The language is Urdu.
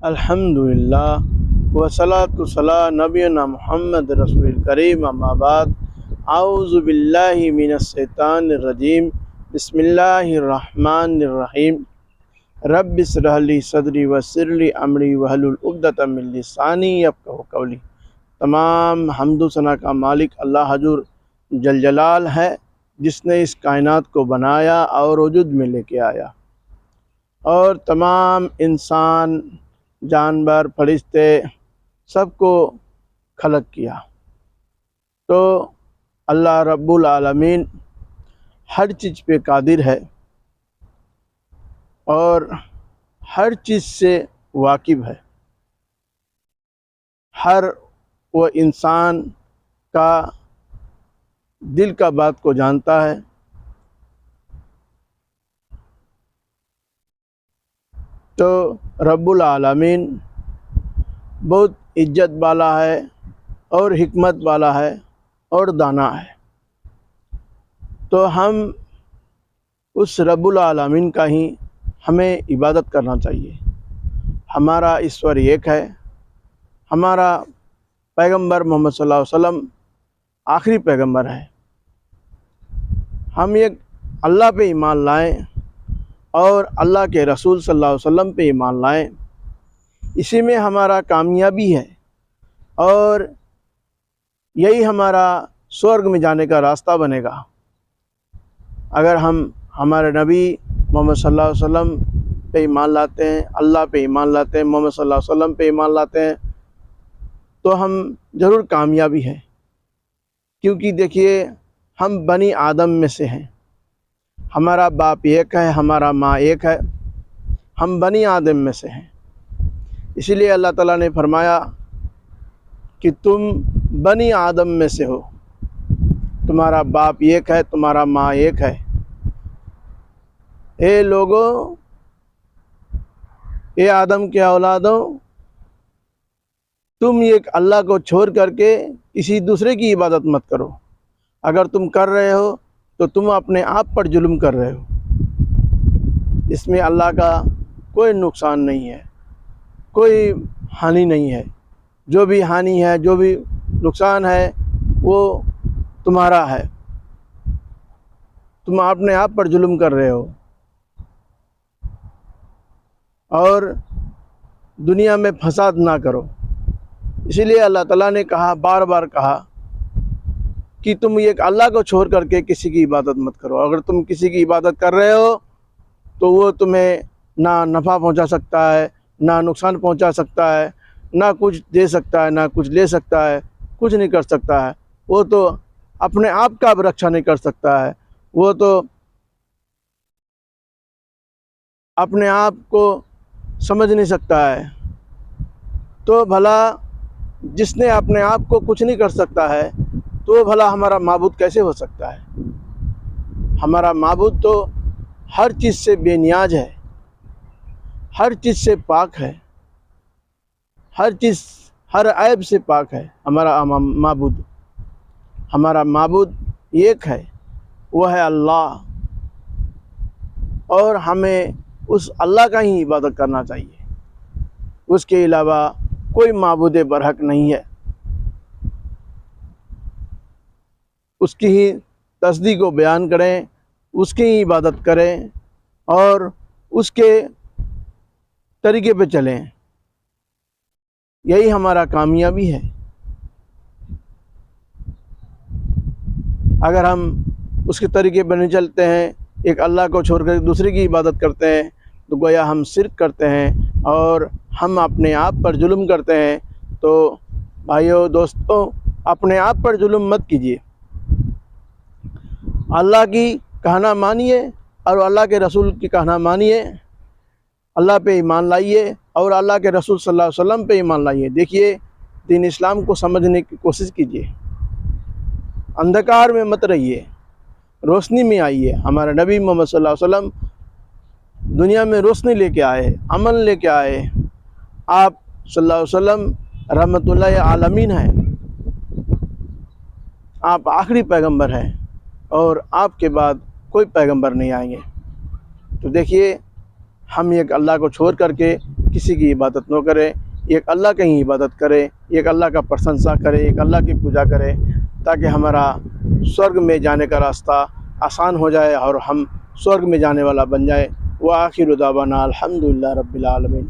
الحمدللہ والصلاۃ والسلام نبینا محمد رسول الکریم اما بعد اعوذ باللہ من الشیطان الرجیم بسم اللہ الرحمن الرحیم رب اشرح لی صدری ویسر لی امری واحلل عقدۃ من لسانی یفقہوا قولی۔ تمام حمد و ثنا کا مالک اللہ حضور جل جلال ہے، جس نے اس کائنات کو بنایا اور وجود میں لے کے آیا، اور تمام انسان، جانور، فرشتے سب کو خلق کیا۔ تو اللہ رب العالمین ہر چیز پہ قادر ہے اور ہر چیز سے واقف ہے، ہر وہ انسان کا دل کا بات کو جانتا ہے۔ تو رب العالمین بہت عزت والا ہے اور حکمت والا ہے اور دانا ہے۔ تو ہم اس رب العالمین کا ہی ہمیں عبادت کرنا چاہیے۔ ہمارا ایشور ایک ہے، ہمارا پیغمبر محمد صلی اللہ علیہ وسلم آخری پیغمبر ہے۔ ہم ایک اللہ پہ ایمان لائیں اور اللہ کے رسول صلی اللہ علیہ وسلم پہ ایمان لائیں، اسی میں ہمارا کامیابی ہے اور یہی ہمارا سورگ میں جانے کا راستہ بنے گا۔ اگر ہم ہمارے نبی محمد صلی اللہ علیہ وسلم پہ ایمان لاتے ہیں، اللہ پہ ایمان لاتے ہیں، محمد صلی اللہ علیہ وسلم پہ ایمان لاتے ہیں، تو ہم ضرور کامیابی ہیں۔ کیونکہ دیکھیے، ہم بنی آدم میں سے ہیں، ہمارا باپ ایک ہے، ہمارا ماں ایک ہے، ہم بنی آدم میں سے ہیں۔ اسی لیے اللہ تعالیٰ نے فرمایا کہ تم بنی آدم میں سے ہو، تمہارا باپ ایک ہے، تمہارا ماں ایک ہے۔ اے لوگوں، اے آدم کے اولادوں، تم ایک اللہ کو چھوڑ کر کے کسی دوسرے کی عبادت مت کرو۔ اگر تم کر رہے ہو تو تم اپنے آپ پر ظلم کر رہے ہو۔ اس میں اللہ کا کوئی نقصان نہیں ہے، کوئی ہانی نہیں ہے۔ جو بھی ہانی ہے، جو بھی نقصان ہے، وہ تمہارا ہے۔ تم اپنے آپ پر ظلم کر رہے ہو۔ اور دنیا میں فساد نہ کرو۔ اسی لیے اللہ تعالیٰ نے کہا، بار بار کہا کہ تم ایک اللہ کو چھوڑ کر کے کسی کی عبادت مت کرو۔ اگر تم کسی کی عبادت کر رہے ہو تو وہ تمہیں نہ نفع پہنچا سکتا ہے، نہ نقصان پہنچا سکتا ہے، نہ کچھ دے سکتا ہے، نہ کچھ لے سکتا ہے، کچھ نہیں کر سکتا ہے۔ وہ تو اپنے آپ کا بھی رکشا نہیں کر سکتا ہے، وہ تو اپنے آپ کو سمجھ نہیں سکتا ہے۔ تو بھلا جس نے اپنے آپ کو کچھ نہیں کر سکتا ہے، تو بھلا ہمارا معبود کیسے ہو سکتا ہے؟ ہمارا معبود تو ہر چیز سے بے نیاز ہے، ہر چیز سے پاک ہے، ہر چیز، ہر عیب سے پاک ہے۔ ہمارا معبود، ہمارا معبود ایک ہے، وہ ہے اللہ، اور ہمیں اس اللہ کا ہی عبادت کرنا چاہیے۔ اس کے علاوہ کوئی معبود برحق نہیں ہے۔ اس کی ہی تصدیق و بیان کریں، اس کی ہی عبادت کریں اور اس کے طریقے پہ چلیں، یہی ہمارا کامیابی ہے۔ اگر ہم اس کے طریقے پہ نہیں چلتے ہیں، ایک اللہ کو چھوڑ کر دوسرے کی عبادت کرتے ہیں، تو گویا ہم شرک کرتے ہیں اور ہم اپنے آپ پر ظلم کرتے ہیں۔ تو بھائیو، دوستوں، اپنے آپ پر ظلم مت کیجیے۔ اللہ کی کہنا مانیے اور اللہ کے رسول کی کہنا مانیے، اللہ پہ ایمان لائیے اور اللہ کے رسول صلی اللہ علیہ وسلم پہ ایمان لائیے۔ دیکھیے، دین اسلام کو سمجھنے کی کوشش کیجیے، اندھکار میں مت رہیے، روشنی میں آئیے۔ ہمارے نبی محمد صلی اللہ علیہ وسلم دنیا میں روشنی لے کے آئے، امن لے کے آئے۔ آپ صلی اللہ علیہ وسلم رحمت اللہ عالمین ہیں، آپ آخری پیغمبر ہیں، اور آپ کے بعد کوئی پیغمبر نہیں آئیں گے۔ تو دیکھیے، ہم ایک اللہ کو چھوڑ کر کے کسی کی عبادت نہ کریں، ایک اللہ کی ہی عبادت کریں، ایک اللہ کا پرشنسا کریں، ایک اللہ کی پوجا کریں، تاکہ ہمارا سورگ میں جانے کا راستہ آسان ہو جائے اور ہم سورگ میں جانے والا بن جائے۔ وآخر دعوانا الحمد للہ رب العالمین۔